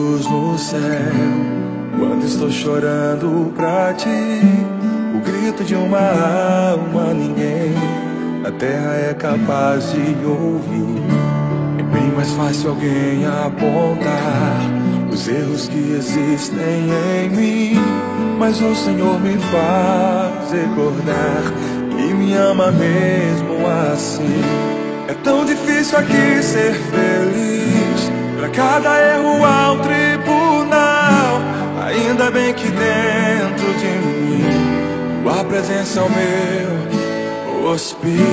sussurros no céu, quando estou chorando pra ti. O grito de uma alma ninguém na terra é capaz de ouvir. É bem mais fácil alguém apontar os erros que existem em mim, mas o Senhor me faz recordar que me ama mesmo assim. É tão difícil aqui ser feliz, pra cada erro há um tribunal. Ainda bem que dentro de mim tua presença é o meu hospital.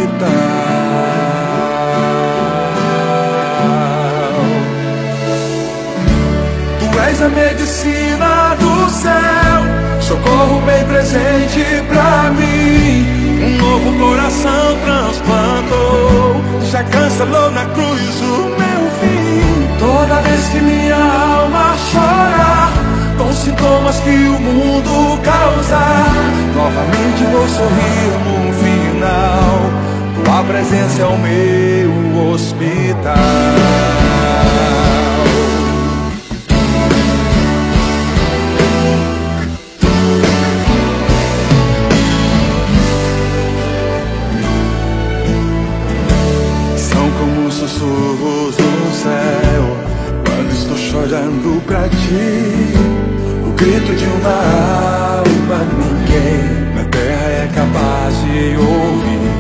Tu és a medicina do céu, socorro bem presente pra mim. Um novo coração transplantou, já cancelou na cruz o meu fim. Toda vez que minha alma chorar com sintomas que o mundo causar, novamente vou sorrir no final. Tua presença é o meu hospital. Sussurros no céu, quando estou chorando pra ti. O grito de uma alma ninguém na terra é capaz de ouvir.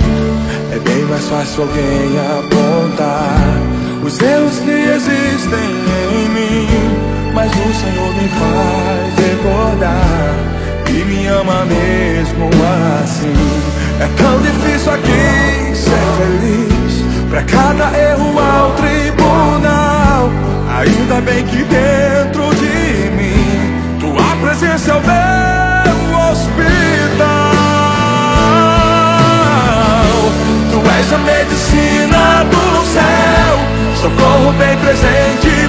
É bem mais fácil alguém apontar os erros que existem em mim, mas o Senhor me faz recordar que me ama mesmo assim. É tão difícil aqui ser feliz, pra cada erro há um tribunal. Ainda bem que dentro de mim tua presença é o meu hospital. Tu és a medicina do céu, socorro bem presente